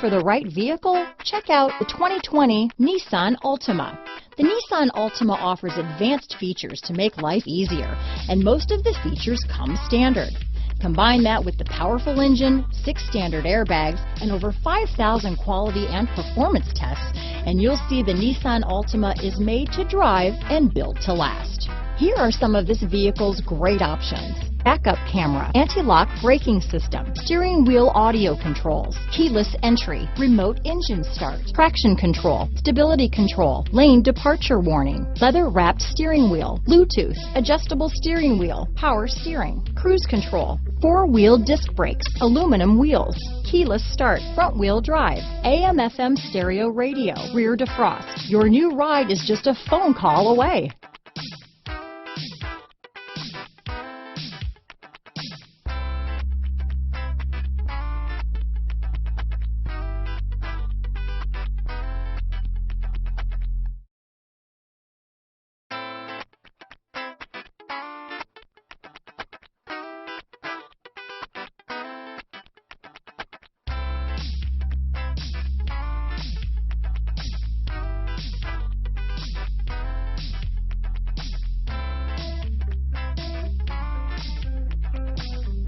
for the right vehicle? Check out the 2020 Nissan Altima. The Nissan Altima offers advanced features to make life easier, and most of the features come standard. Combine that with the powerful engine, 6 standard airbags, and over 5,000 quality and performance tests, and you'll see the Nissan Altima is made to drive and built to last. Here are some of this vehicle's great options: backup camera, anti-lock braking system, steering wheel audio controls, keyless entry, remote engine start, traction control, stability control, lane departure warning, leather-wrapped steering wheel, Bluetooth, adjustable steering wheel, power steering, cruise control, 4-wheel disc brakes, aluminum wheels, keyless start, front-wheel drive, AM/FM stereo radio, rear defrost. Your new ride is just a phone call away.